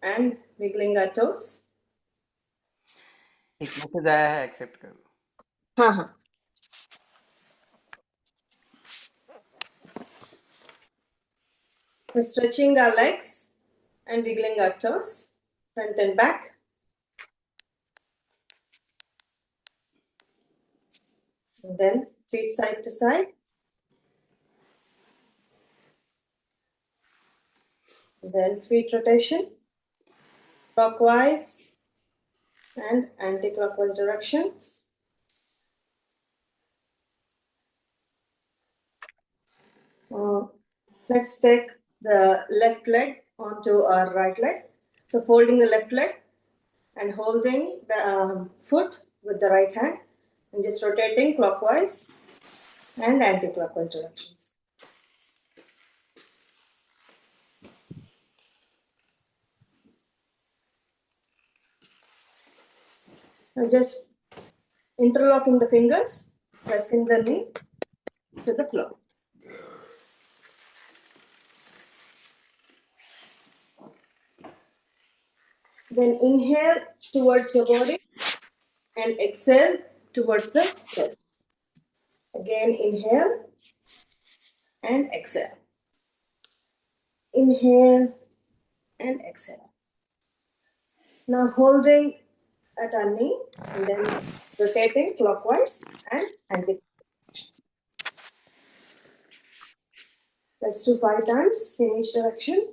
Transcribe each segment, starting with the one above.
and wiggling our toes. एक message आया है, एक्सेप्ट करो. हाँ हाँ. We're stretching our legs and wiggling our toes, front and back. And then feet side to side. And then feet rotation, clockwise and anti-clockwise directions. Let's take the left leg onto our right leg. So folding the left leg and holding the foot with the right hand and just rotating clockwise and anti-clockwise directions. Now just interlocking the fingers, pressing the knee to the floor. Then inhale towards your body and exhale towards the chest. Again, inhale and exhale. Inhale and exhale. Now holding at our knee and then rotating clockwise and anti-clockwise. Let's do 5 times in each direction.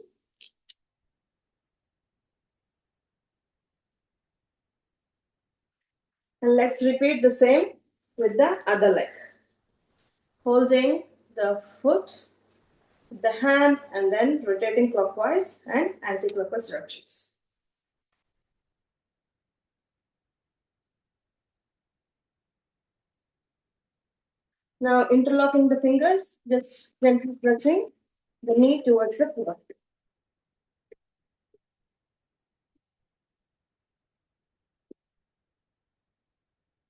And let's repeat the same with the other leg. Holding the foot, the hand, and then rotating clockwise and anti-clockwise directions. Now interlocking the fingers, just gently pressing the knee towards the floor.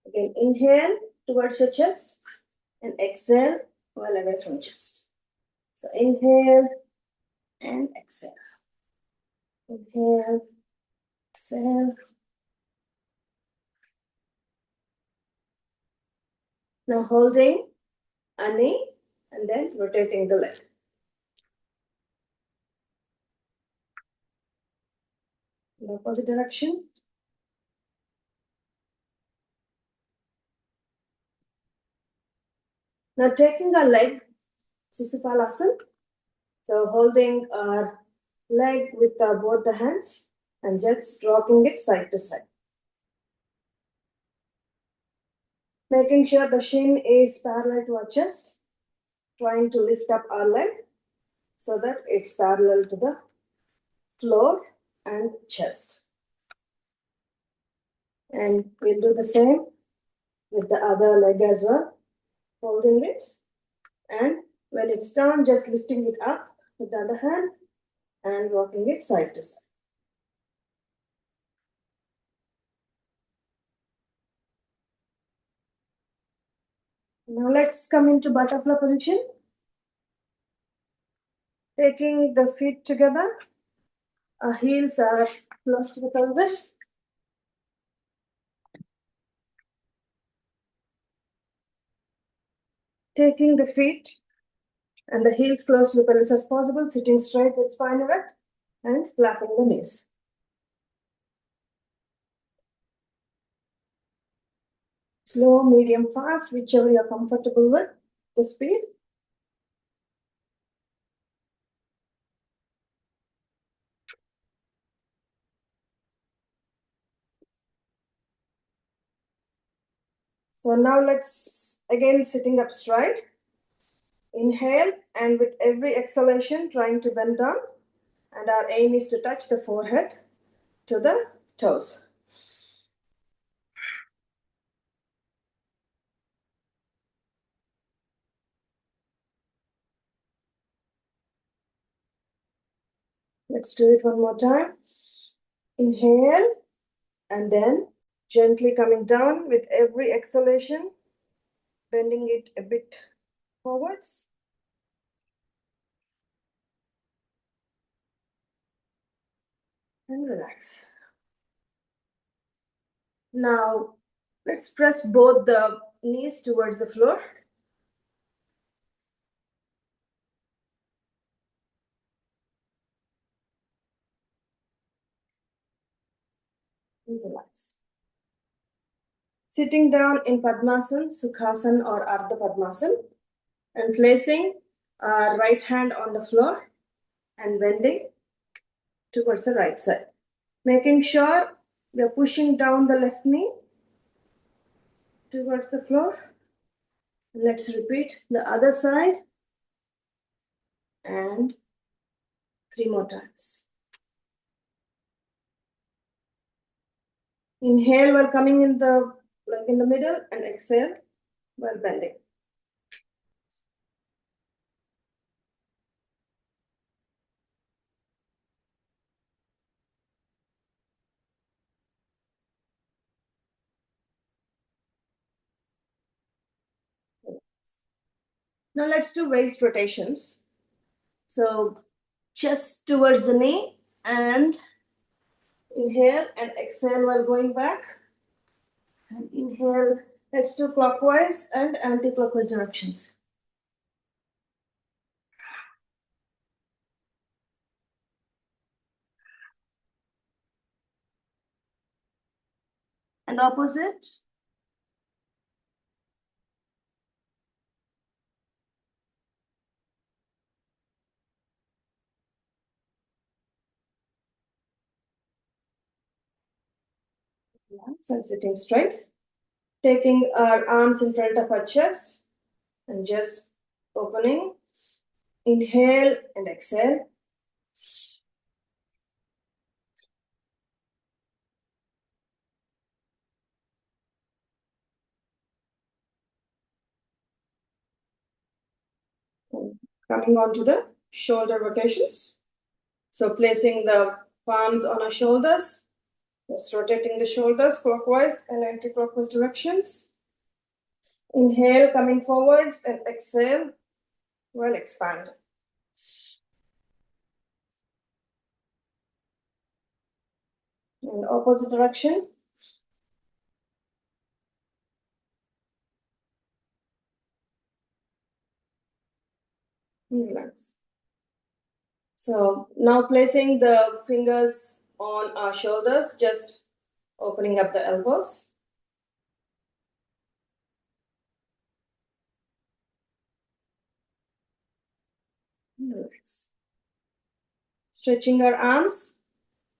Again, inhale towards your chest and exhale well away from chest. So inhale and exhale. Inhale, exhale. Now holding a knee and then rotating the leg. In the opposite direction. Now taking our leg, Sisupalasana. So holding our leg with both the hands and just rocking it side to side. Making sure the shin is parallel to our chest. Trying to lift up our leg so that it's parallel to the floor and chest. And we'll do the same with the other leg as well. Holding it. And when it's done, just lifting it up with the other hand and rocking it side to side. Now let's come into butterfly position. Taking the feet together. Our heels are close to the pelvis. Taking the feet and the heels close to the pelvis as possible, sitting straight with spine erect and flapping the knees. Slow, medium, fast, whichever you're comfortable with, the speed. So now let's again sitting up straight. Inhale and with every exhalation trying to bend down, and our aim is to touch the forehead to the toes. Let's do it one more time. Inhale and then gently coming down with every exhalation, bending it a bit forwards. and relax. Now, let's press both the knees towards the floor. And relax. Sitting down in Padmasana, Sukhasana, or Ardha Padmasana, and placing our right hand on the floor and bending towards the right side. Making sure we are pushing down the left knee towards the floor. Let's repeat the other side and 3 more times. Inhale while coming in the middle and exhale while bending. Now let's do waist rotations. So chest towards the knee and inhale and exhale while going back. And inhale, let's do clockwise and anti-clockwise directions. And opposite. Relax and sitting straight. Taking our arms in front of our chest and just opening. Inhale and exhale. Coming on to the shoulder rotations. So placing the palms on our shoulders, just rotating the shoulders clockwise and anti-clockwise directions. Inhale, coming forwards, and exhale while expand. And opposite direction. Relax. So now placing the fingers on our shoulders, just opening up the elbows. Relax. Stretching our arms,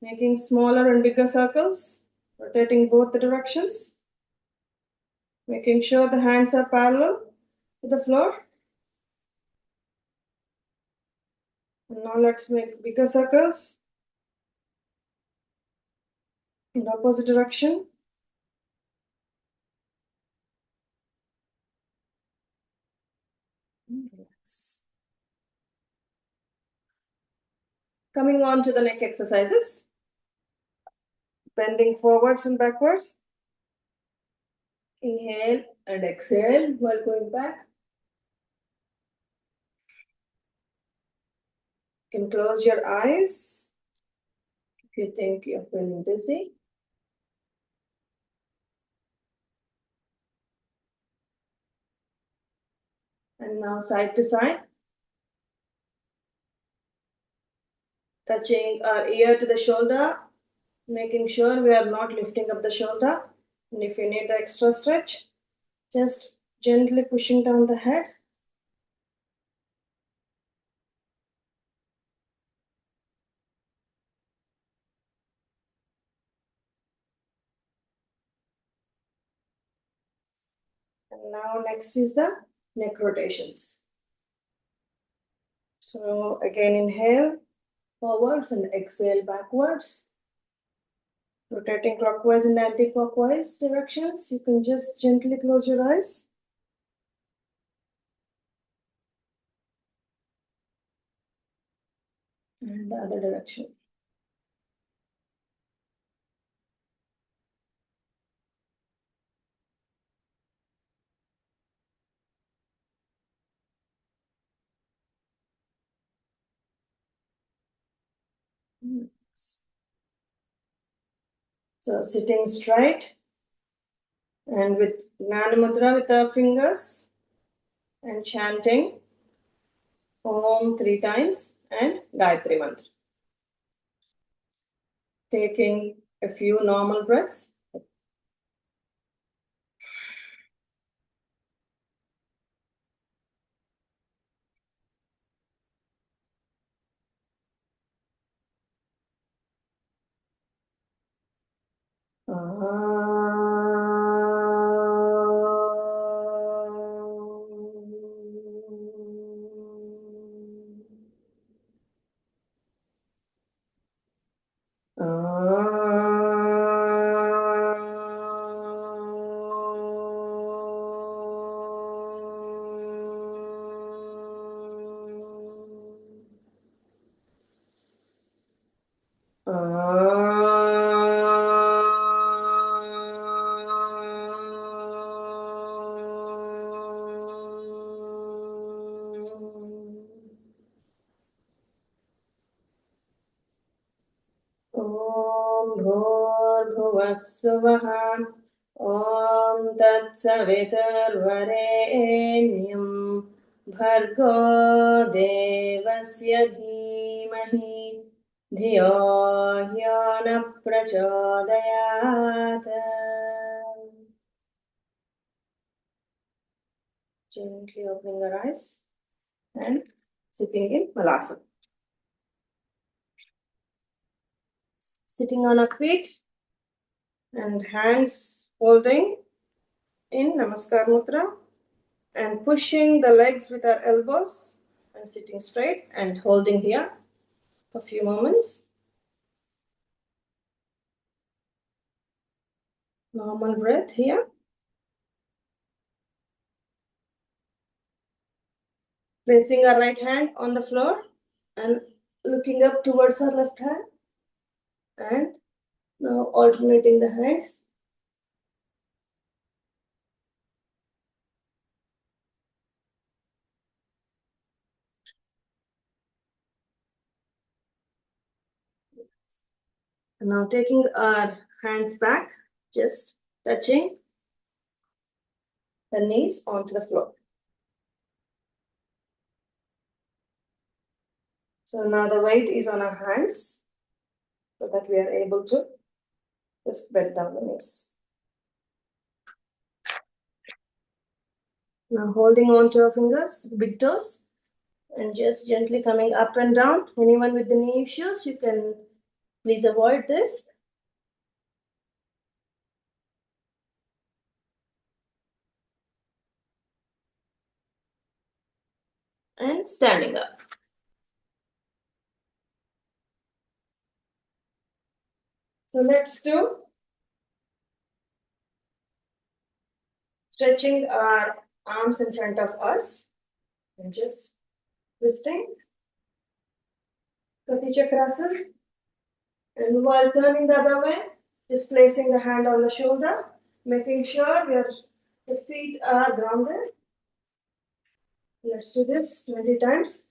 making smaller and bigger circles, rotating both the directions. Making sure the hands are parallel to the floor. And now let's make bigger circles in the opposite direction. Relax. Coming on to the neck exercises. Bending forwards and backwards. Inhale and exhale while going back. You can close your eyes if you think you're feeling dizzy. And now side to side. Touching our ear to the shoulder, making sure we are not lifting up the shoulder. And if you need the extra stretch, just gently pushing down the head. And now next is the neck rotations. So again, inhale forwards and exhale backwards. Rotating clockwise and anti-clockwise directions. You can just gently close your eyes. And the other direction. So sitting straight and with Jnana Mudra with our fingers and chanting Om 3 times and Gayatri Mantra. Taking a few normal breaths. ॐ भूर्भुवः स्वः ॐ तत्सवितुर्वरेण्यं भर्गो देवस्य धीमहि धियो ह्यो न प्रचोदयात्. Gently opening our eyes and sitting in Malasana. Sitting on our feet and hands holding in Namaskar Mudra and pushing the legs with our elbows and sitting straight and holding here for a few moments. Normal breath here. Placing our right hand on the floor and looking up towards our left hand. And now alternating the hands. And now taking our hands back, just touching the knees onto the floor. So now the weight is on our hands so that we are able to just bend down the knees. Now holding on to our fingers, big toes, and just gently coming up and down. Anyone with the knee issues, you can please avoid this. And standing up. So let's do stretching our arms in front of us and just twisting. Kati Chakrasana. And while turning the other way, just placing the hand on the shoulder, making sure the feet are grounded. Let's do this 20 times.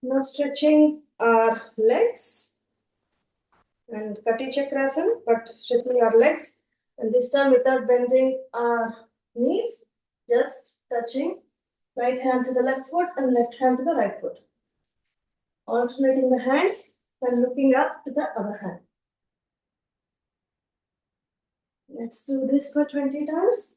Now stretching our legs and Kati Chakrasana, but stretching our legs. And this time without bending our knees, just touching right hand to the left foot and left hand to the right foot. Alternating the hands and looking up to the other hand. Let's do this for 20 times.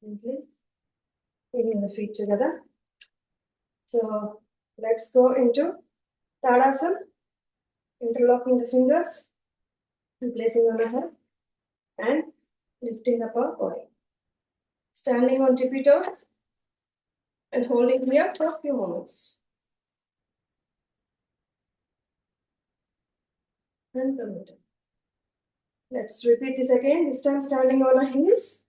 Gently bringing the feet together. So let's go into Tadasana, interlocking the fingers and placing on the head and lifting up our body. Standing on tippy toes and holding here for a few moments. And coming down. Let's repeat this again. This time standing on our heels.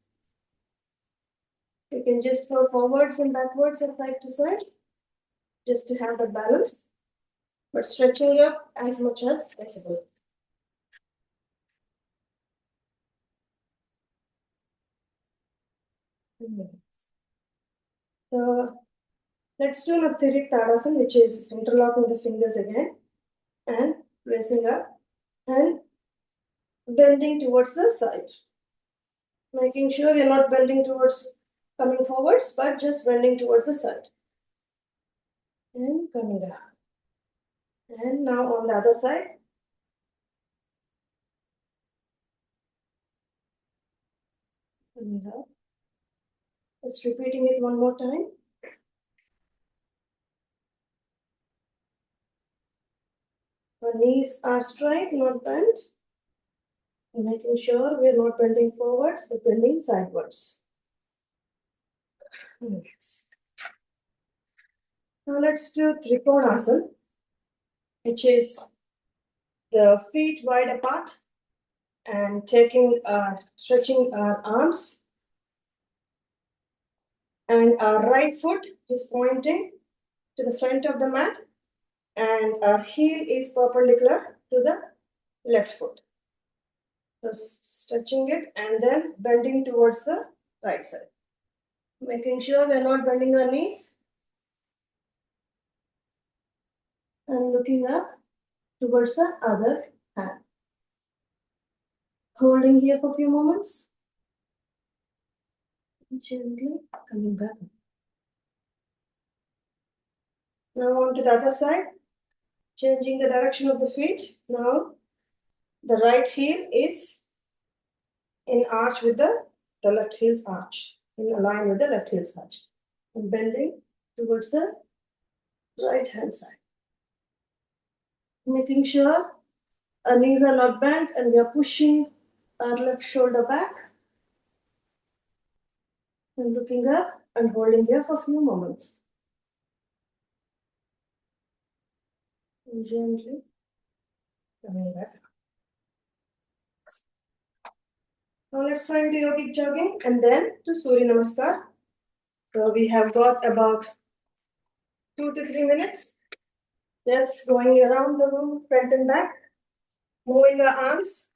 You can just go forwards and backwards and side to side, just to have the balance, but stretching up as much as possible. So let's do Nathiric Tadasana, which is interlocking the fingers again and raising up and bending towards the side. Making sure you're not bending towards coming forwards, but just bending towards the side. And coming up. And now on the other side. Coming up. Just repeating it one more time. Our knees are straight, not bent. And making sure we're not bending forwards, but bending sidewards. Yes. Now let's do Trikonasana, which is the feet wide apart and stretching our arms. And our right foot is pointing to the front of the mat, and our heel is perpendicular to the left foot. So stretching it and then bending towards the right side. Making sure we're not bending our knees. And looking up towards the other hand. Holding here for a few moments. Gently coming back. Now on to the other side. Changing the direction of the feet. Now the right heel is in arch with the left heel's arch. In line with the left heel's arch. And bending towards the right hand side. Making sure our knees are not bent and we are pushing our left shoulder back. And looking up and holding here for a few moments. And gently coming back. Now let's find the yogic jogging and then to Surya Namaskar. So we have got about 2 to 3 minutes. Just going around the room, front and back, moving our arms.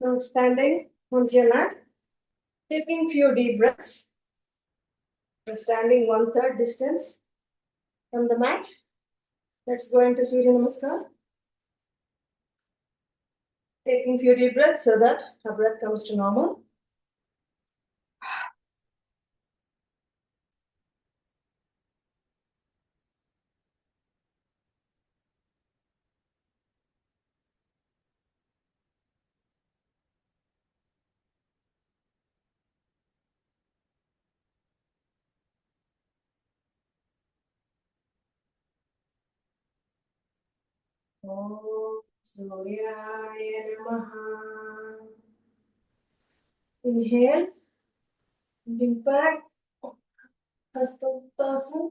Now standing on your mat, taking few deep breaths. You're standing 1/3 distance from the mat. Let's go into Surya Namaskar. Taking few deep breaths so that our breath comes to normal. Om Suryaya Namaha. Inhale, bring back Hastottasana.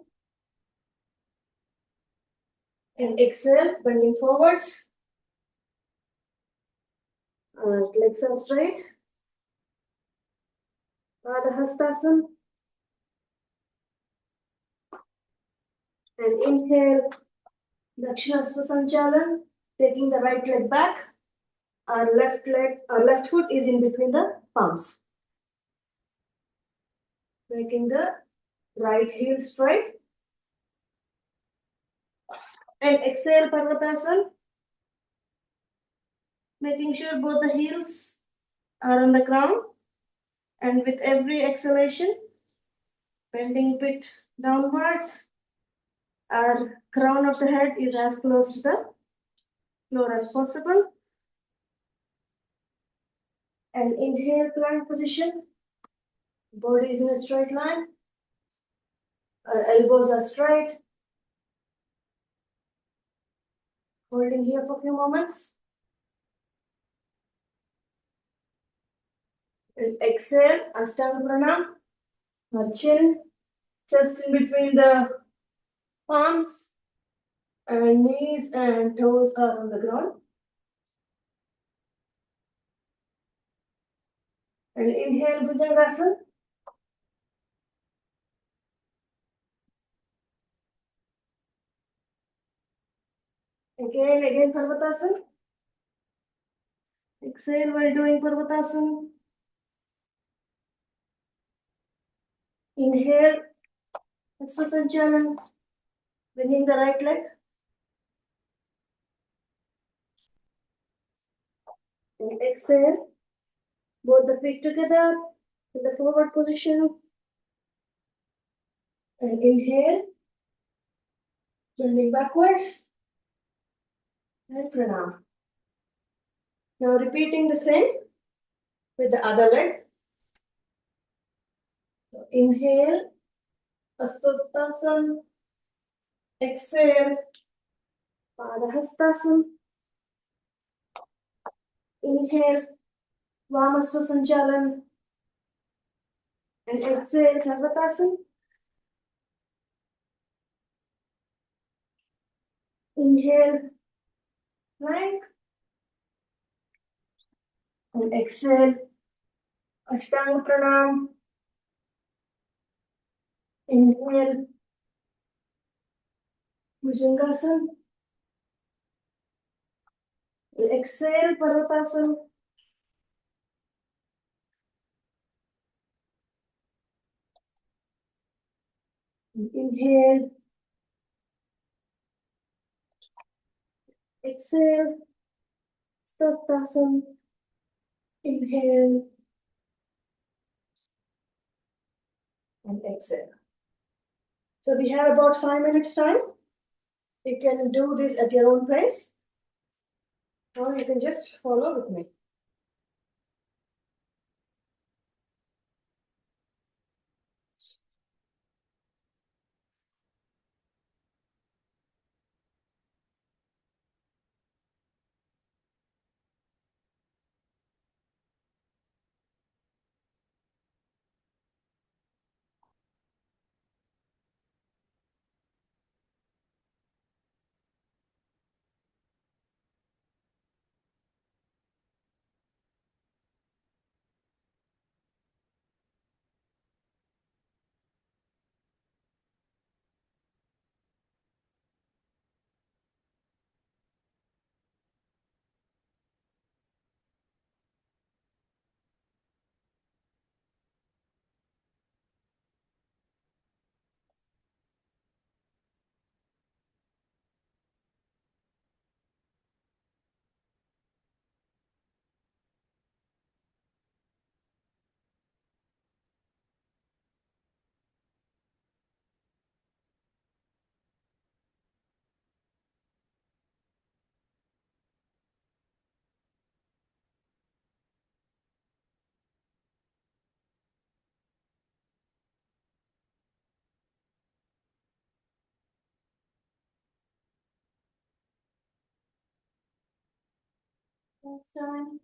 And exhale, bending forwards. Legs are straight. Padahastasana. And inhale, Dakshinasva Sanchalan, taking the right leg back. Our left foot is in between the palms. Making the right heel straight. And exhale, Parvatasana. Making sure both the heels are on the ground. And with every exhalation, bending bit downwards. Our crown of the head is as close to the floor as possible. And inhale, plank position. Body is in a straight line. Our elbows are straight. Holding here for a few moments. And exhale, Ashtanga Pranam. Our chin, just in between the palms. And knees and toes are on the ground. And inhale, Bhujangasana. Again, Parvatasana. Exhale while doing Parvatasana. Inhale, Svasanchalan. Bringing the right leg. And exhale, both the feet together in the forward position. And inhale, bending backwards. And pranam. Now repeating the same with the other leg. So inhale, Hastottasana. Exhale, Padahastasana. Inhale, Vamasva Sanchalan. And exhale, Parvatasana. Inhale, plank. And exhale, Ashtanga Pranam. Inhale, Bhujangasana. And exhale, Parvatasana. And inhale, exhale, Sthasana. Inhale, and exhale. So we have about 5 minutes time. You can do this at your own pace, or you can just follow with me. Last time.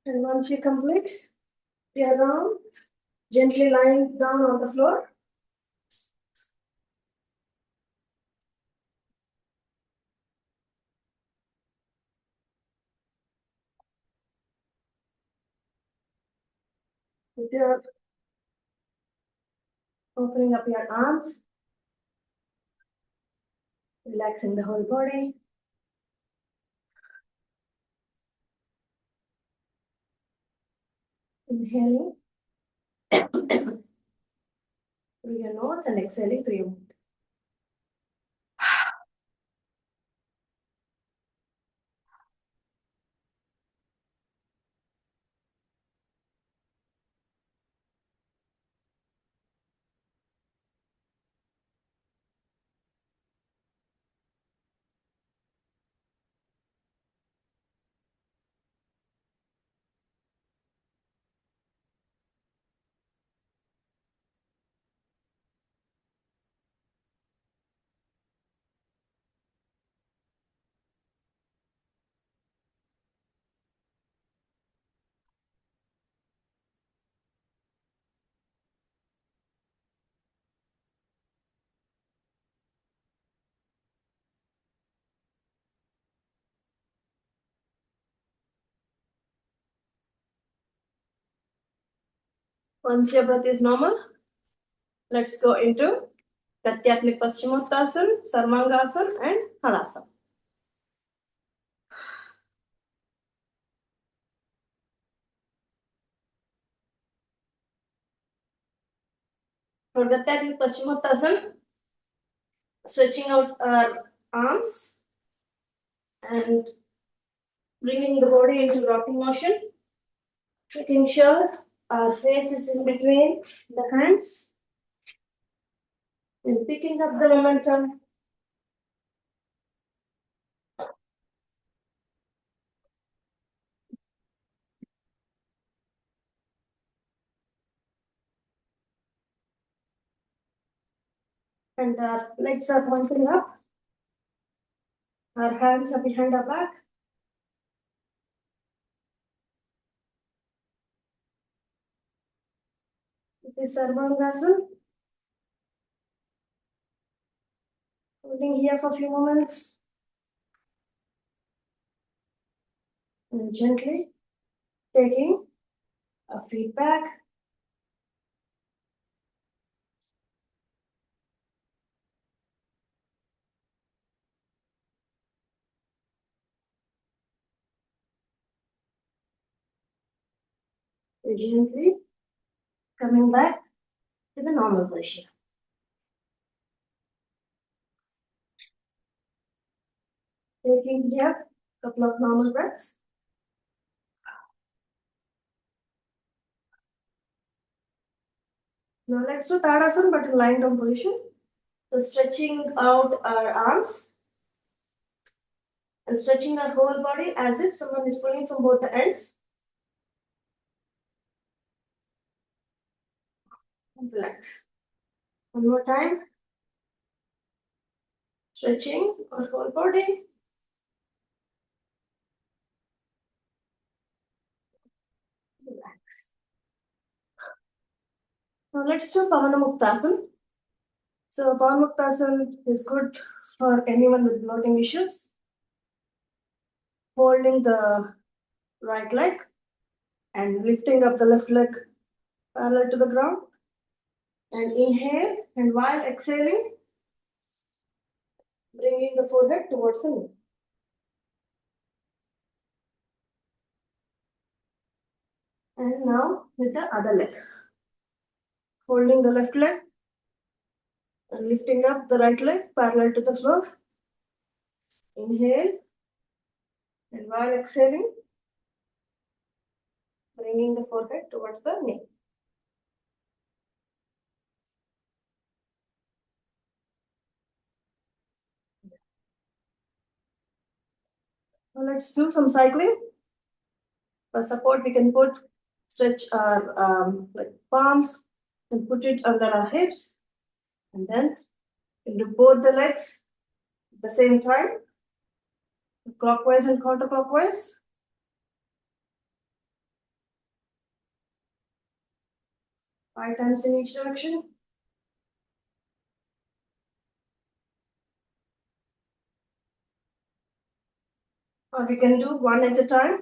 And once you complete the round, gently lying down on the floor. With your opening up your arms, relaxing the whole body. Inhaling through your nose and exhaling through your mouth. Once your breath is normal, let's go into Katyatmik Paschimottanasana, Sarvangasana, and Halasana. For Katyatmik Paschimottanasana, stretching out our arms and bringing the body into rocking motion, making sure our face is in between the hands and picking up the momentum. And our legs are pointing up. Our hands are behind our back. This is Sarvangasana. Holding here for a few moments. And gently taking a feet back. And gently coming back to the normal position. Taking here a couple of normal breaths. Now let's do Tadasana but in lying down position. So stretching out our arms and stretching our whole body as if someone is pulling from both the ends. And relax. One more time. Stretching our whole body. Relax. Now let's do Pavanamuktasana. So Pavanamuktasana is good for anyone with bloating issues. Holding the right leg and lifting up the left leg parallel to the ground. And inhale, and while exhaling, bringing the forehead towards the knee. And now with the other leg. Holding the left leg and lifting up the right leg parallel to the floor. Inhale, and while exhaling, bringing the forehead towards the knee. Now let's do some cycling. For support, we can stretch our like palms and put it under our hips, and then we can do both the legs at the same time, clockwise and counterclockwise. Five times in each direction. Or we can do one at a time.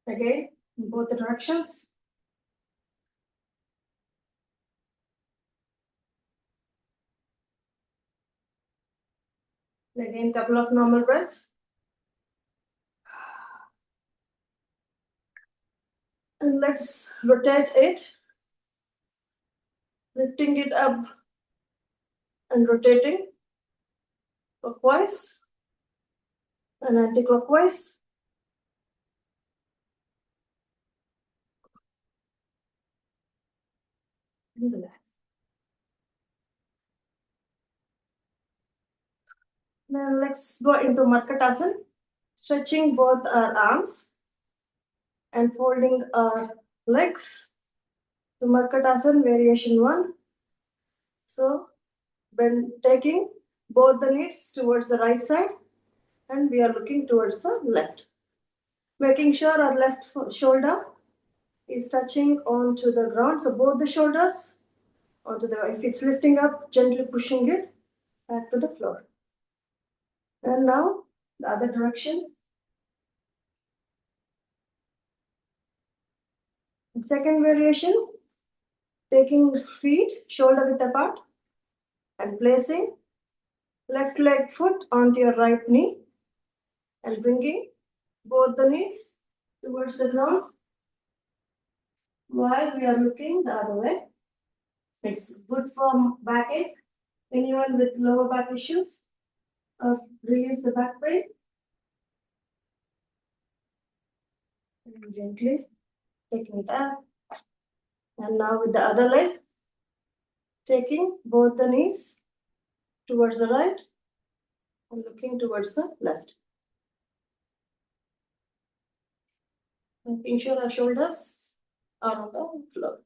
Again, in both the directions. And again, couple of normal breaths. And let's rotate it, lifting it up and rotating clockwise and anti-clockwise. And relax. Now let's go into Markatasana, stretching both our arms and folding our legs. So Markatasana variation 1. So when taking both the knees towards the right side and we are looking towards the left. Making sure our left shoulder is touching onto the ground. So both the shoulders onto the, if it's lifting up, gently pushing it back to the floor. And now the other direction. Second variation, taking feet shoulder width apart and placing left leg foot onto your right knee and bringing both the knees towards the ground while we are looking the other way. It's good for backache. Anyone with lower back issues or relieves the back pain. And gently taking it up. And now with the other leg, taking both the knees towards the right and looking towards the left. Making sure our shoulders are on the floor.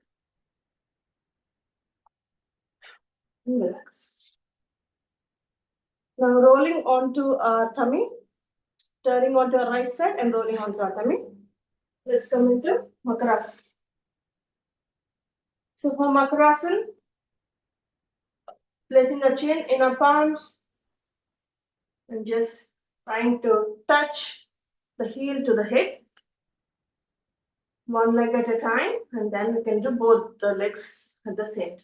And relax. Now rolling onto our tummy, turning onto our right side and rolling onto our tummy. Let's come into Makarasana. So for Makarasana, placing the chin in our palms and just trying to touch the heel to the hip. One leg at a time, and then we can do both the legs at the same time.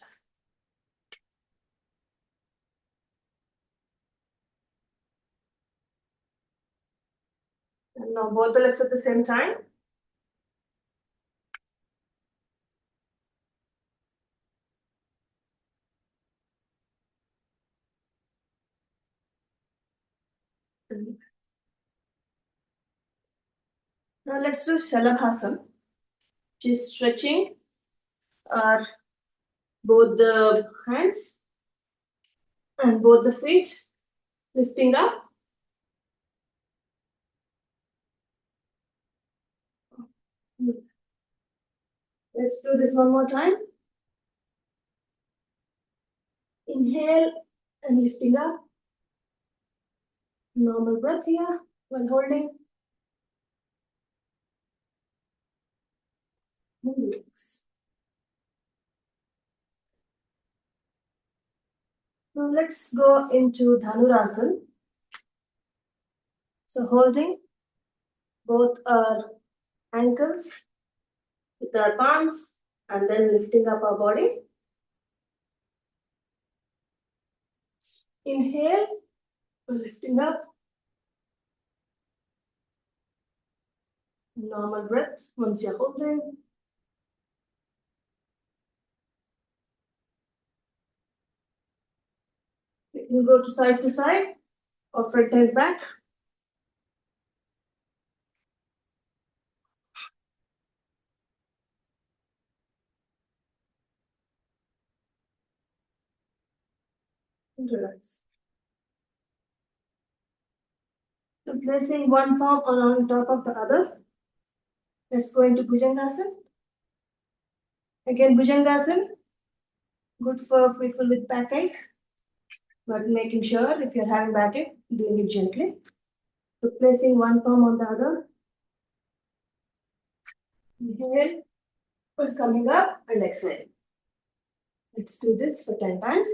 And now both the legs at the same time. Now let's do Shalabhasana, which is stretching our both the hands and both the feet, lifting up. Let's do this one more time. Inhale and lifting up. Normal breath here while holding. Relax. Now let's go into Dhanurasana. So holding both our ankles with our palms and then lifting up our body. Inhale, lifting up. Normal breath once you're holding. You can go to side or front and back. And relax. So placing one palm on top of the other. Let's go into Bhujangasana. Again, Bhujangasana, good for people with backache, but making sure if you're having backache, doing it gently. So placing one palm on the other. Inhale, we're coming up and exhale. Let's do this for 10 times.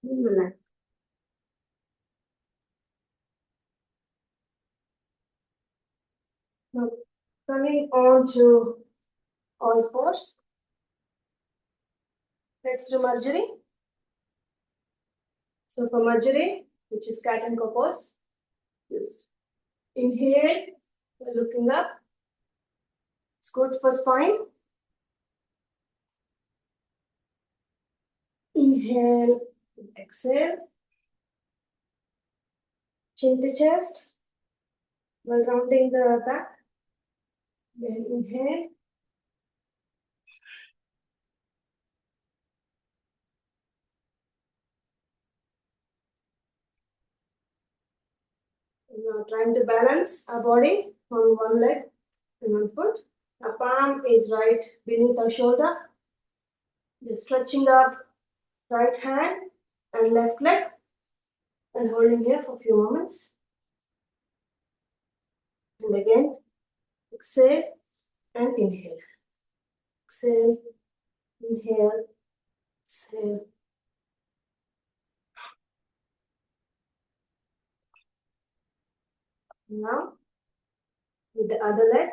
Relax. Now, coming on to all fours. Let's do Marjorie. So for Marjorie, which is cat and cow pose, just inhale, we're looking up. It's good for spine. Inhale, exhale. Chin to chest while rounding the back. Then inhale. Now trying to balance our body on one leg and one foot. Our palm is right beneath our shoulder. Just stretching up right hand and left leg and holding here for a few moments. And again, exhale and inhale. Exhale, inhale, exhale. Now, with the other leg,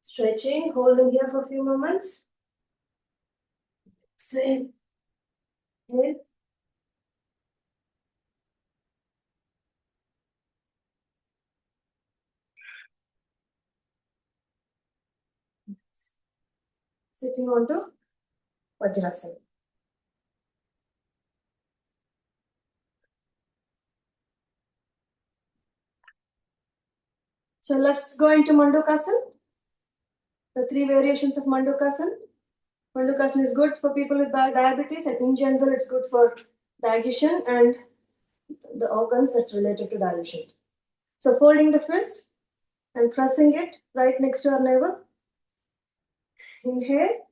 stretching, holding here for a few moments. Exhale, inhale. Sitting onto Vajrasana. So let's go into Mandukasana. The three variations of Mandukasana. Mandukasana is good for people with diabetes, and in general, it's good for digestion and the organs that's related to digestion. So folding the fist and pressing it right next to our navel. Inhale,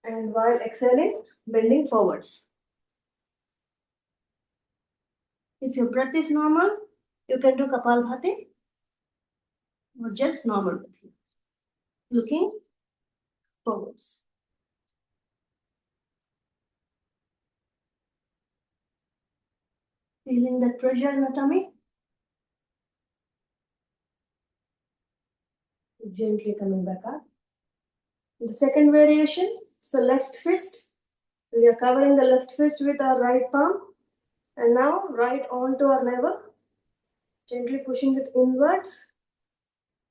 and while exhaling, bending forwards. If your breath is normal, you can do Kapalbhati or just normal breathing. Looking forwards. Feeling that pressure in the tummy. Gently coming back up. The second variation, so left fist. We are covering the left fist with our right palm. And now right onto our navel. Gently pushing it inwards.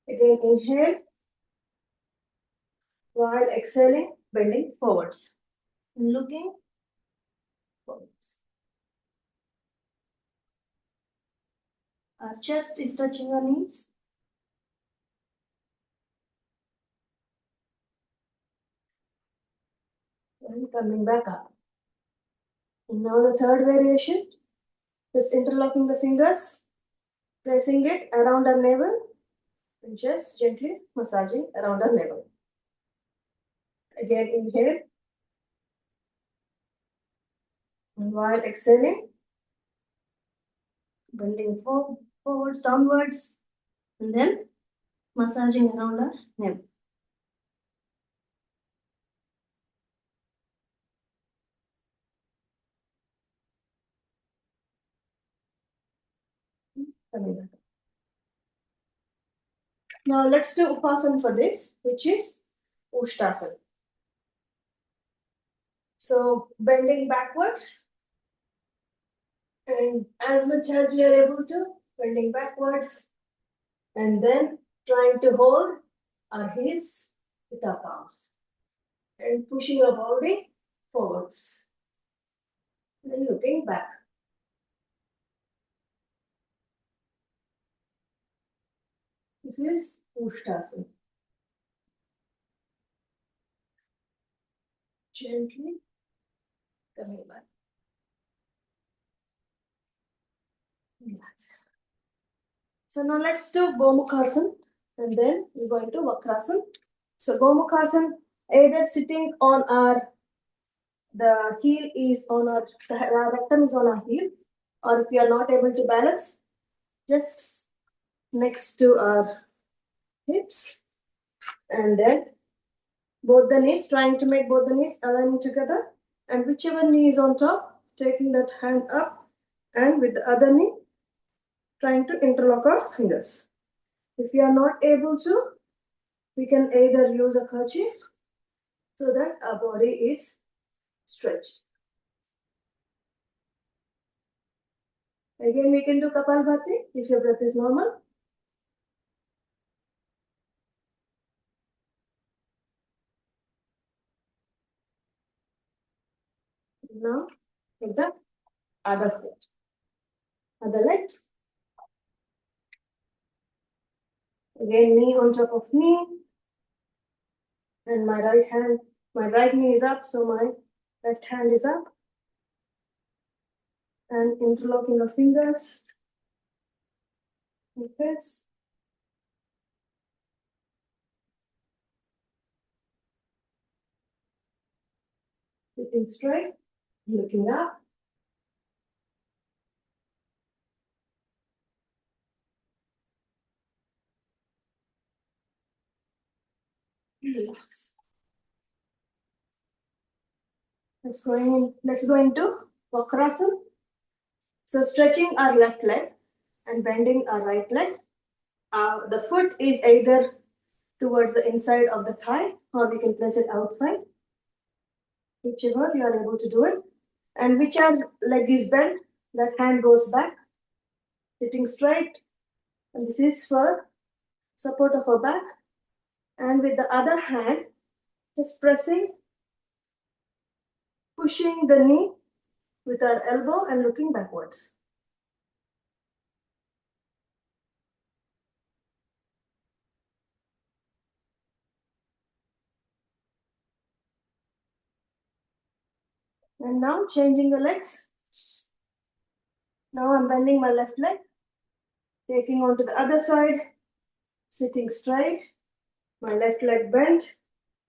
Again, inhale. While exhaling, bending forwards. And looking forwards. Our chest is touching our knees. And coming back up. And now the third variation, just interlocking the fingers, placing it around our navel, and just gently massaging around our navel. Again, inhale. And while exhaling, bending forwards, downwards, and then massaging around our navel. Coming back. Now let's do Upasana for this, which is Ushtasana. So bending backwards, and as much as we are able to, bending backwards, and then trying to hold our heels with our palms, and pushing our body forwards, and then looking back. This is Ushtasana. Gently coming back. Relax. So now let's do Gomukhasana and then we're going to Vakrasana. So Gomukhasana, either sitting on the heel is on the rectum is on our heel, or if we are not able to balance, just next to our hips, and then both the knees, trying to make both the knees align together, and whichever knee is on top, taking that hand up, and with the other knee, trying to interlock our fingers. If we are not able to, we can either use a kerchief so that our body is stretched. Again, we can do Kapalbhati if your breath is normal. Now, take the other foot, other leg. Again, knee on top of knee, and my right knee is up, so my left hand is up, and interlocking the fingers. Like this. Sitting straight, looking up. Relax. Let's go into Vakrasana. So stretching our left leg and bending our right leg. The foot is either towards the inside of the thigh, or we can place it outside. Whichever you are able to do it. And whichever leg is bent, that hand goes back, sitting straight. And this is for support of our back. And with the other hand, just pressing, pushing the knee with our elbow and looking backwards. And now changing the legs. Now I'm bending my left leg, taking on to the other side, sitting straight, my left leg bent,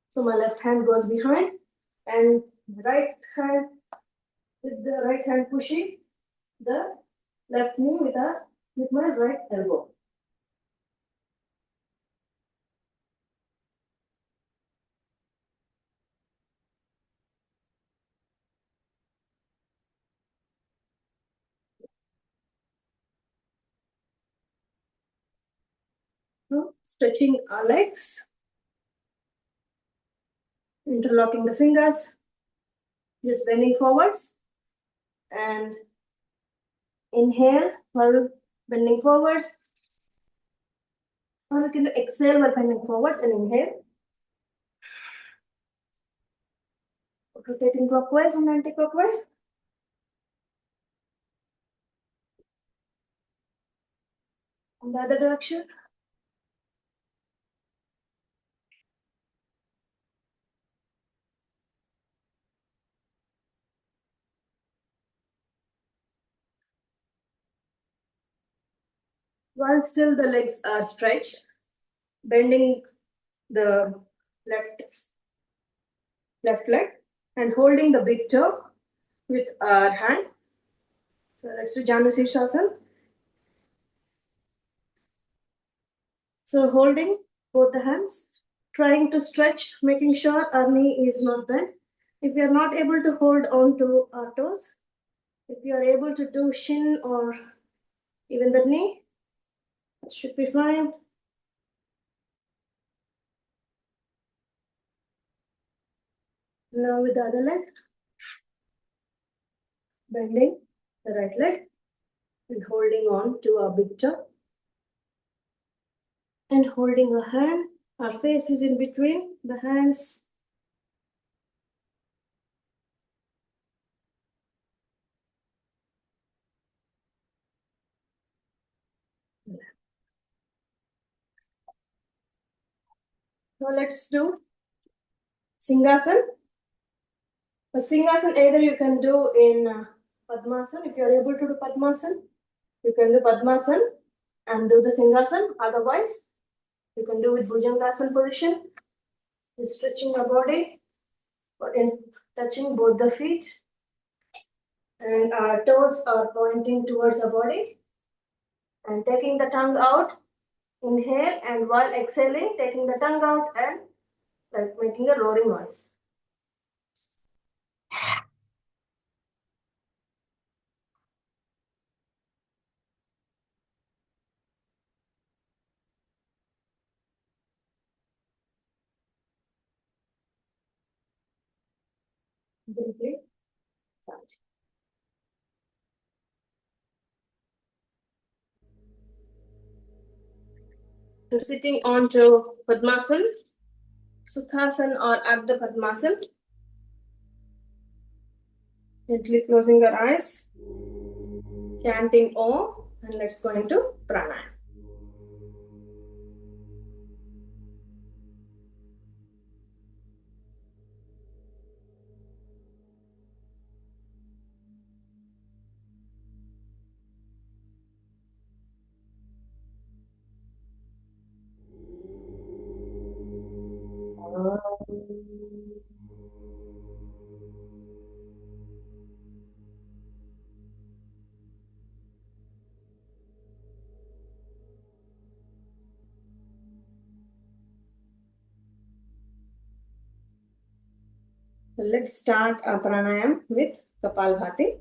so my left hand goes behind, and right hand, with the right hand pushing the left knee with my right elbow. Now, stretching our legs, interlocking the fingers, just bending forwards, and inhale while bending forwards, or you can exhale while bending forwards and inhale. Rotating clockwise and anti-clockwise. In the other direction. While still the legs are stretched, bending the left leg and holding the big toe with our hand. So let's do Janushirshasana. So holding both the hands, trying to stretch, making sure our knee is not bent. If we are not able to hold on to our toes, if you are able to do shin or even the knee, it should be fine. Now with the other leg, bending the right leg and holding on to our big toe. And holding a hand, our face is in between the hands. So let's do Singhasan. A Singhasan either you can do in Padmasan. If you are able to do Padmasan, you can do Padmasan and do the Singhasan. Otherwise, you can do with Bhujangasan position. You're stretching your body, but in touching both the feet, and our toes are pointing towards our body. And taking the tongue out, inhale, and while exhaling, taking the tongue out and like making a roaring noise. Deeply. Sound. So sitting onto Padmasan, Sukhasan or Ardha Padmasan. Gently closing your eyes, chanting Om, and let's go into Pranayama. So let's start our pranayam with Kapalbhati.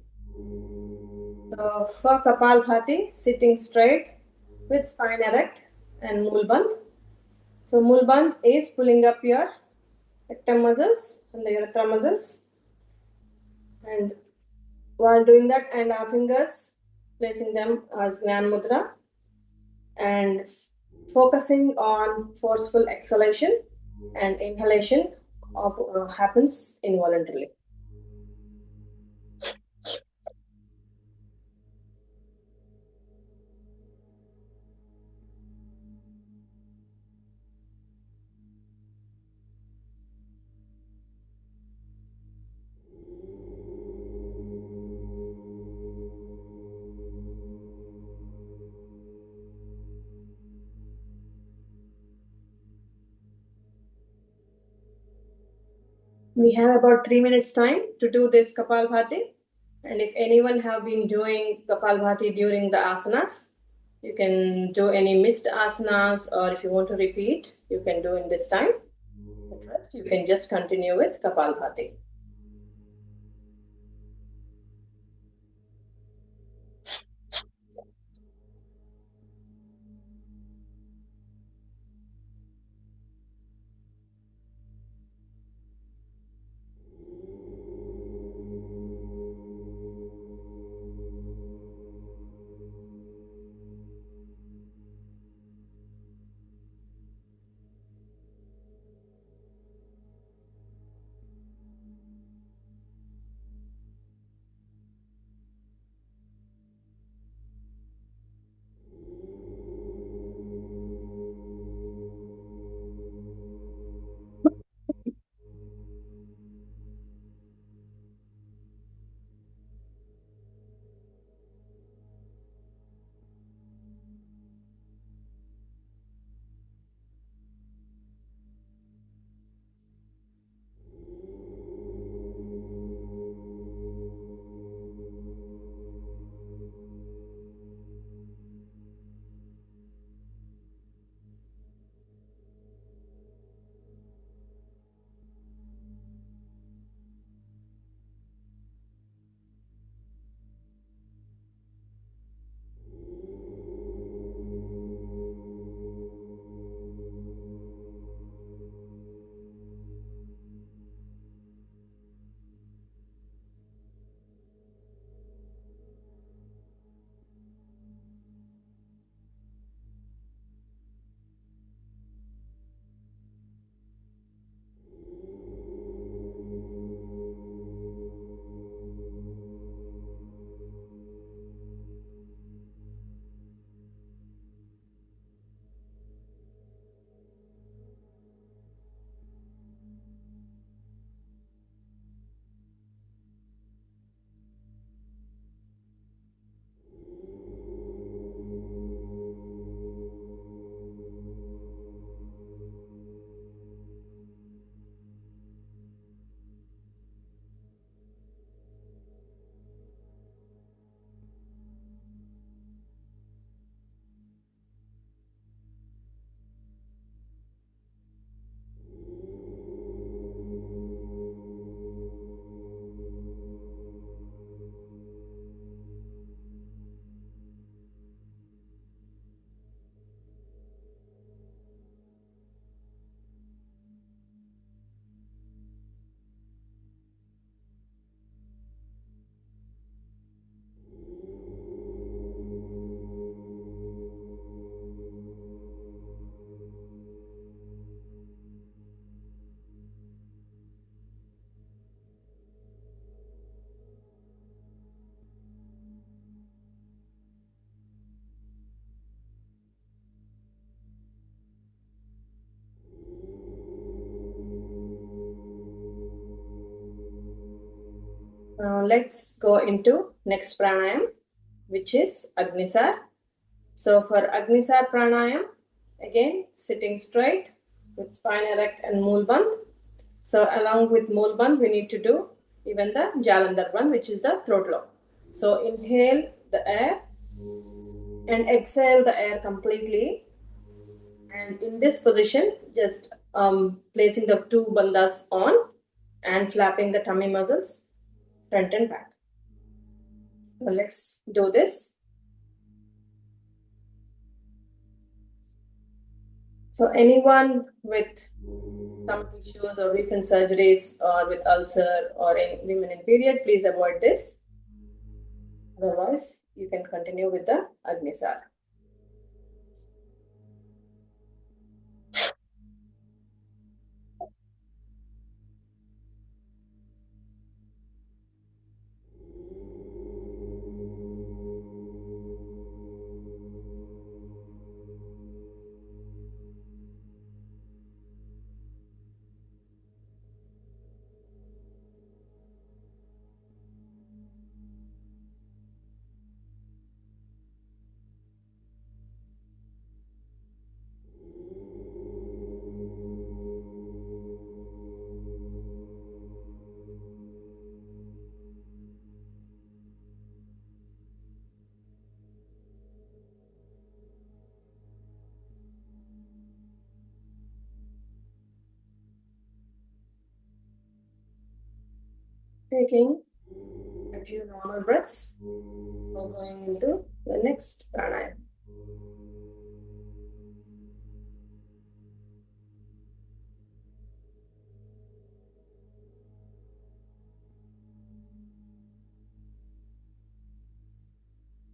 So for Kapalbhati, sitting straight with spine erect and Mulbandh. So Mulbandh is pulling up your rectum muscles and the urethra muscles. And while doing that, and our fingers, placing them as Gnan Mudra and focusing on forceful exhalation and inhalation happens involuntarily. We have about 3 minutes time to do this Kapalbhati. And if anyone have been doing Kapalbhati during the asanas, you can do any missed asanas, or if you want to repeat, you can do in this time. But rest, you can just continue with Kapalbhati. Now let's go into next pranayam, which is Agnisar. So for Agnisar pranayam, again sitting straight with spine erect and Moolbandh. So along with Moolbandh, we need to do even the Jalandhar one, which is the throat lock. So inhale the air and exhale the air completely. And in this position, just placing the two bandhas on and flapping the tummy muscles front and back. So let's do this. So anyone with stomach issues or recent surgeries or with ulcer or in women in period, please avoid this. Otherwise, you can continue with the Agnisar. Taking a few normal breaths. We're going into the next pranayam.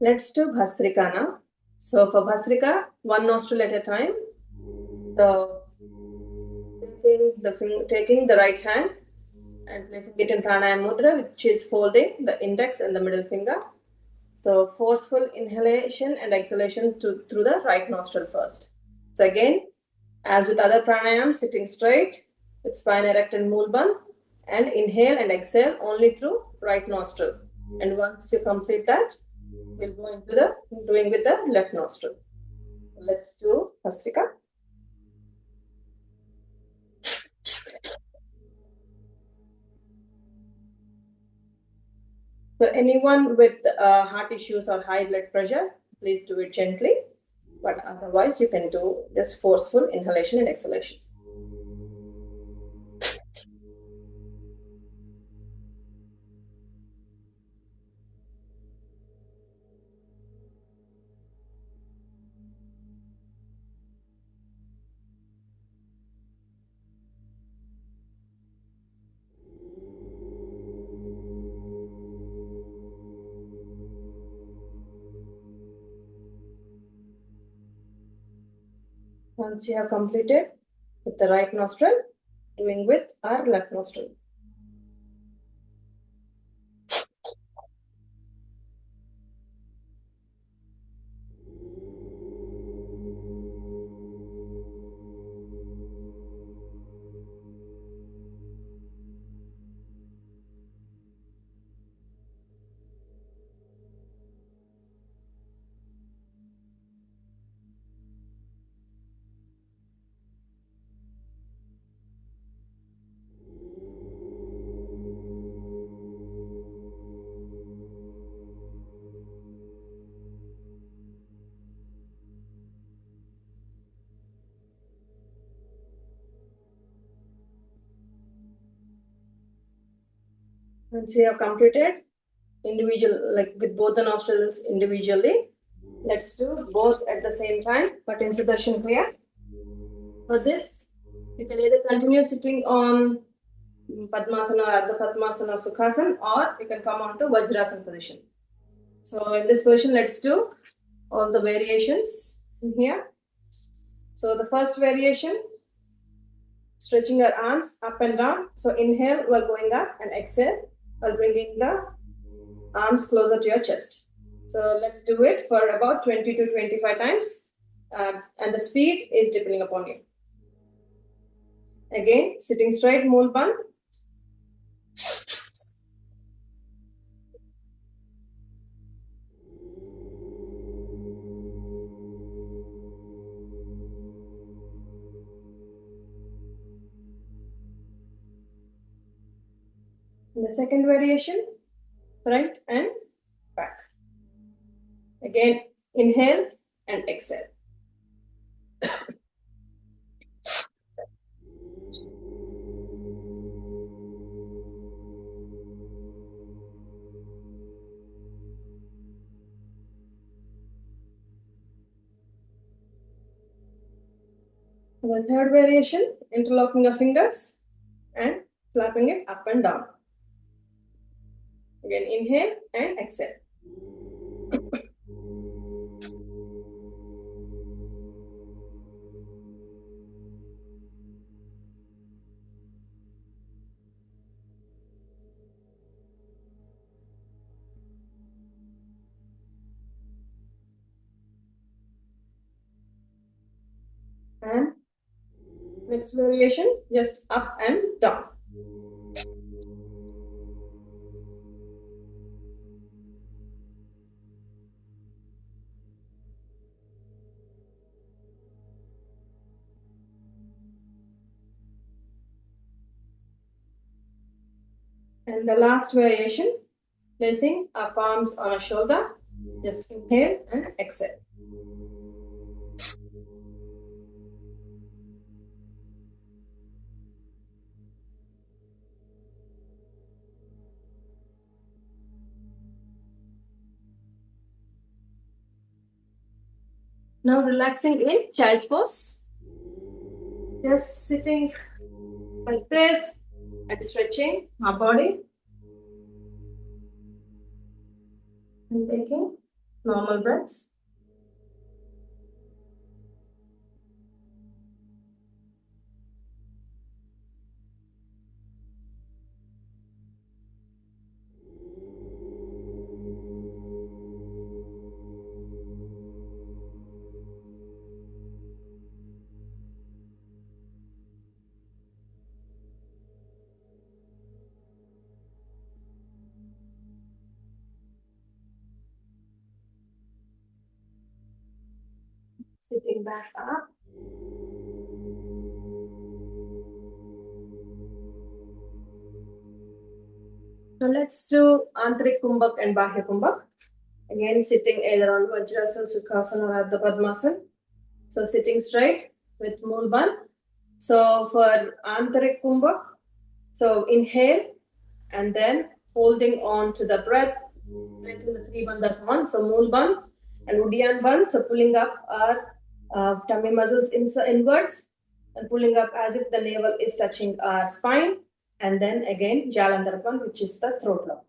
Let's do Bhastrika now. So for Bhastrika, one nostril at a time. So taking the right hand and placing it in pranayam mudra, which is folding the index and the middle finger. So forceful inhalation and exhalation through the right nostril first. So again, as with other pranayam, sitting straight with spine erect and Moolbandh, and inhale and exhale only through right nostril. And once you complete that, we'll go into the doing with the left nostril. So let's do Bhastrika. So anyone with heart issues or high blood pressure, please do it gently. But otherwise, you can do this forceful inhalation and exhalation. Once you have completed with the right nostril, doing with our left nostril. Once we have completed individual, like with both the nostrils individually, let's do both at the same time, but in Sudarshan Kriya. For this, you can either continue sitting on Padmasana or Ardha Padmasana or Sukhasana, or you can come on to Vajrasana position. So in this position, let's do all the variations in here. So the first variation, stretching your arms up and down. So inhale while going up and exhale while bringing the arms closer to your chest. So let's do it for about 20 to 25 times. And the speed is depending upon you. Again, sitting straight, Moolbandh. In the second variation, front and back. Again, inhale and exhale. In the third variation, interlocking your fingers and flapping it up and down. Again, inhale and exhale. And next variation, just up and down. And the last variation, placing our palms on a shoulder, just inhale and exhale. Now relaxing in child's pose. Just sitting like this and stretching our body. And taking normal breaths. Sitting back up. So let's do Antrik Kumbhak and Bahya Kumbhak. Again, sitting either on Vajrasana, Sukhasana or Ardha Padmasana. So sitting straight with Mool Bandh. So for Antrik Kumbhak, so inhale and then holding on to the breath, placing the three bandhas on. So Mool Bandh and Uddiyana Bandh. So pulling up our tummy muscles inwards and pulling up as if the navel is touching our spine. And then again, Jalandhar Bandh, which is the throat lock.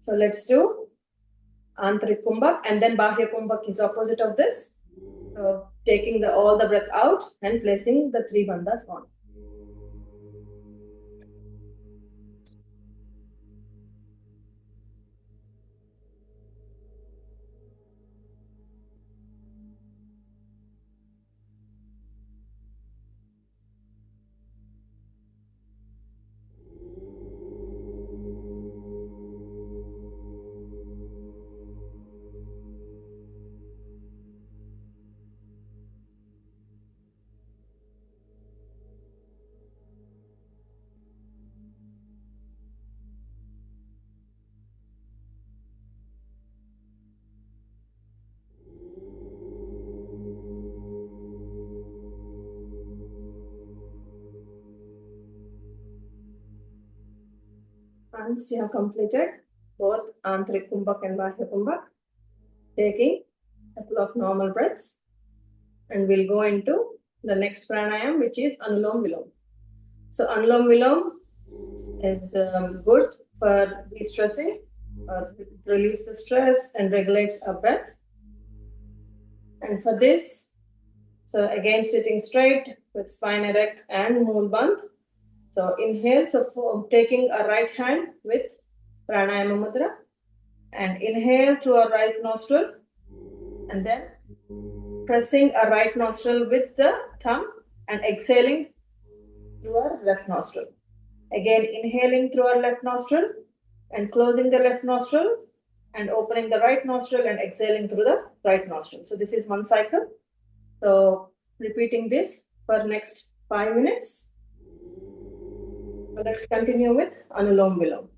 So let's do Antrik Kumbhak, and then Bahya Kumbhak is opposite of this. So taking all the breath out and placing the three bandhas on. Once you have completed both Antrik Kumbhak and Bahya Kumbhak, taking a couple of normal breaths, and we'll go into the next pranayam, which is Anulom Vilom. So Anulom Vilom is good for de-stressing, release the stress and regulates our breath. And for this, so again sitting straight with spine erect and Mool Bandh. So inhale, so for taking a right hand with pranayama mudra and inhale through our right nostril and then pressing our right nostril with the thumb and exhaling through our left nostril. Again, inhaling through our left nostril and closing the left nostril and opening the right nostril and exhaling through the right nostril. So this is one cycle. So repeating this for next 5 minutes. Let's continue with Anulom Vilom.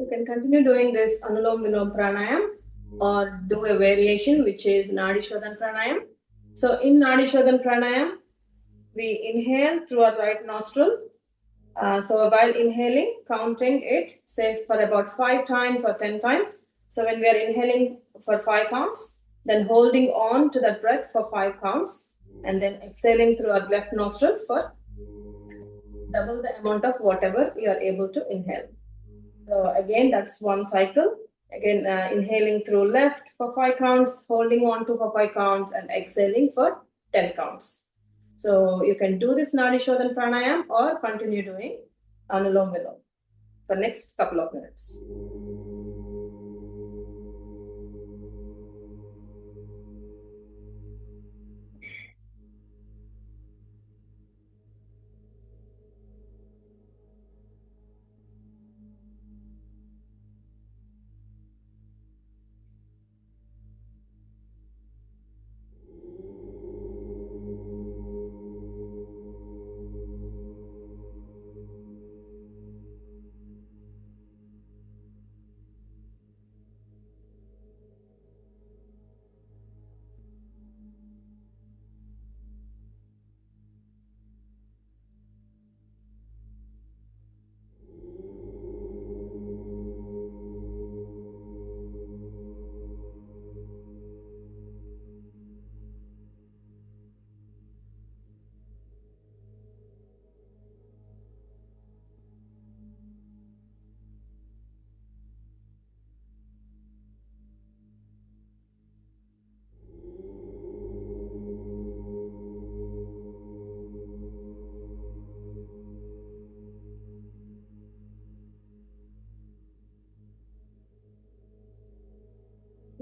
You can continue doing this Anulom Vilom Pranayam or do a variation which is Nadi Shodhan Pranayam. So in Nadi Shodhan Pranayam, we inhale through our right nostril. So while inhaling, counting it, say for about 5 times or 10 times. So when we are inhaling for 5 counts, then holding on to that breath for 5 counts, and then exhaling through our left nostril for double the amount of whatever you are able to inhale. So again, that's one cycle. Again, inhaling through left for 5 counts, holding on to for 5 counts, and exhaling for 10 counts. So you can do this Nadi Shodhan Pranayam or continue doing Anulom Vilom for next couple of minutes.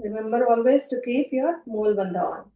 Remember always to keep your Mool Bandha on.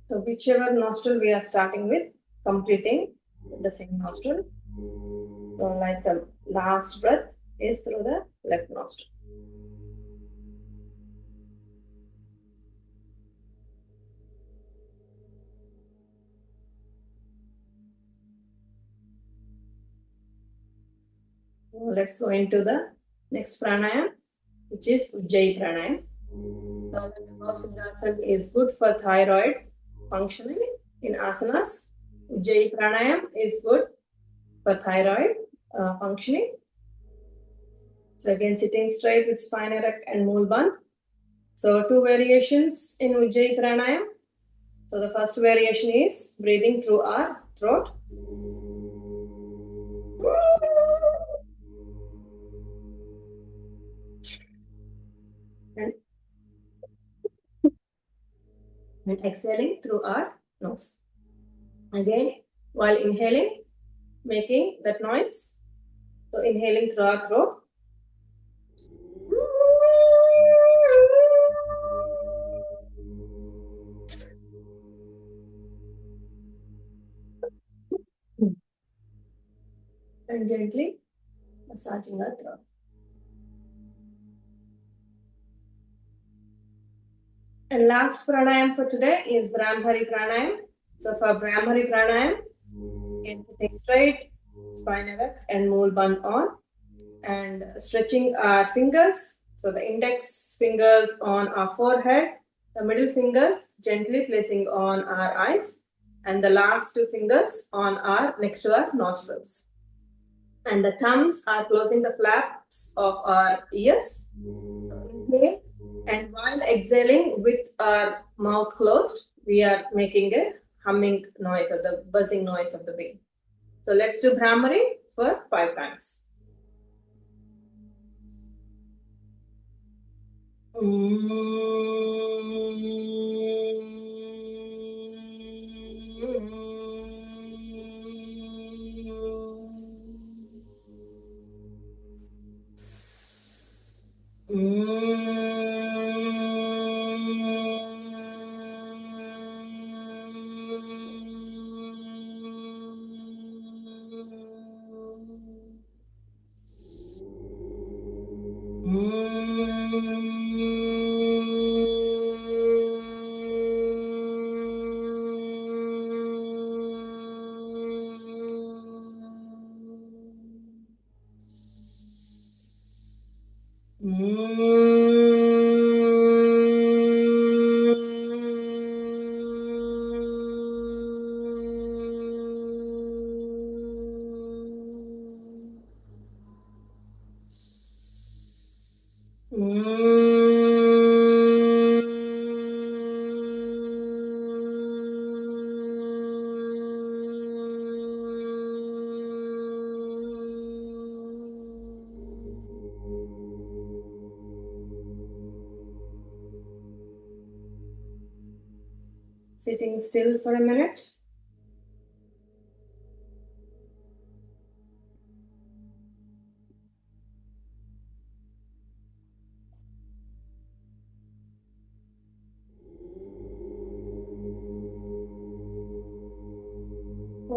So whichever nostril we are starting with, completing the same nostril. So like the last breath is through the left nostril. So let's go into the next pranayam, which is Ujjayi pranayam. So the Bhavasindasana is good for thyroid functioning in asanas. Ujjayi pranayam is good for thyroid functioning. So again, sitting straight with spine erect and Mool Bandh. So two variations in Ujjayi pranayam. So the first variation is breathing through our throat. And exhaling through our nose. Again, while inhaling, making that noise. So inhaling through our throat. And gently massaging our throat. And last pranayam for today is Brahmari pranayam. So for Brahmari pranayam, again sitting straight, spine erect, and Mool Bandh on, and stretching our fingers. So the index fingers on our forehead, the middle fingers gently placing on our eyes, and the last two fingers on our next to our nostrils. And the thumbs are closing the flaps of our ears. Inhale, and while exhaling with our mouth closed, we are making a humming noise or the buzzing noise of the bee. So let's do Brahmari for 5 times. Sitting still for a minute.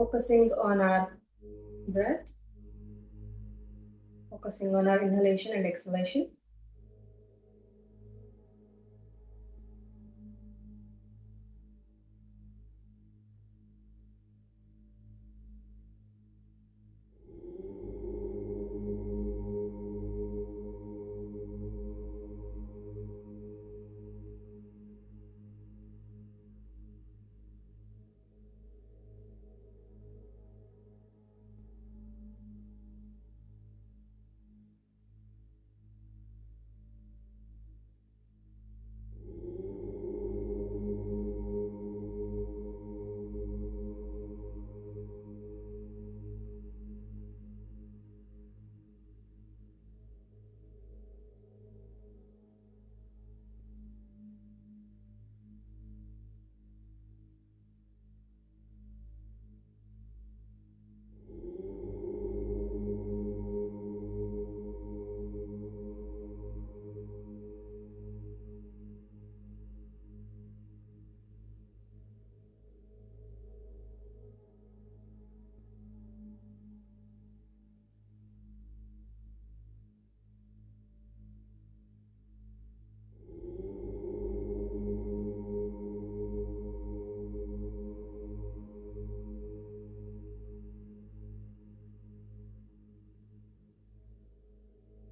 focusing on our breath, focusing on our inhalation and exhalation.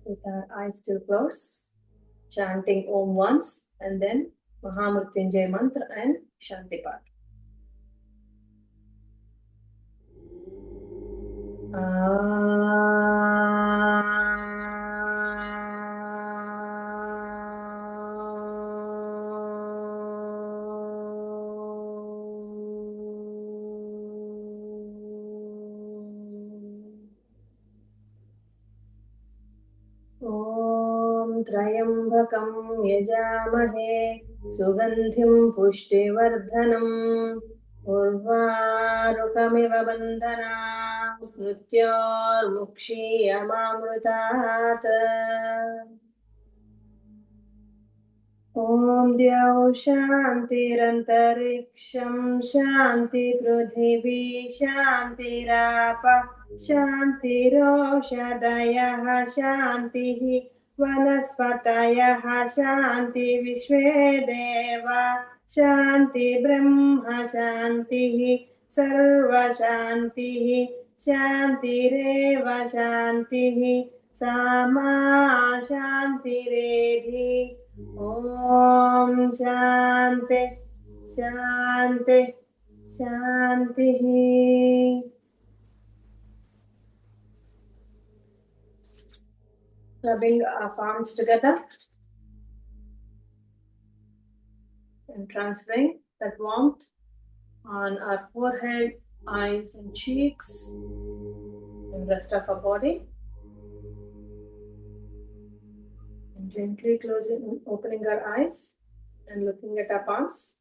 With our eyes still closed, chanting Om once and then Mahamrityunjay mantra and Shanti Path. ॐ त्र्यम्बकं यजामहे सुगन्धिं पुष्टिवर्धनम् उर्वारुकमिव बन्धनात् मृत्योर्मुक्षीयमामृतात् ॐ द्यौ शान्तिरन्तरिक्षं शान्ति पृथिवी शान्तिरापः शान्तिरोषधयः शान्तिः वनस्पतयः शान्ति विश्वे देवा शान्ति ब्रह्म शान्तिः सर्वशान्तिः शान्तिरेव शान्तिः सामा शान्तिरेधि ॐ शान्ति शान्ति शान्तिः. Rubbing our palms together and transferring that warmth on our forehead, eyes and cheeks and rest of our body. And gently closing, opening our eyes and looking at our palms.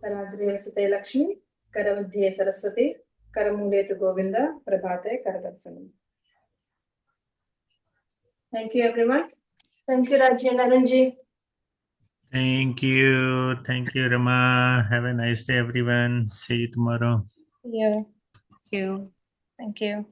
Karagre Sate Lakshmi, Karamadhye Saraswati, Karamule tu Govinda, Prabhate Karadarsanam. Thank you, everyone. Thank you, Raji and Arunji. Thank you. Thank you, Rama. Have a nice day, everyone. See you tomorrow. Yeah. Thank you. Thank you.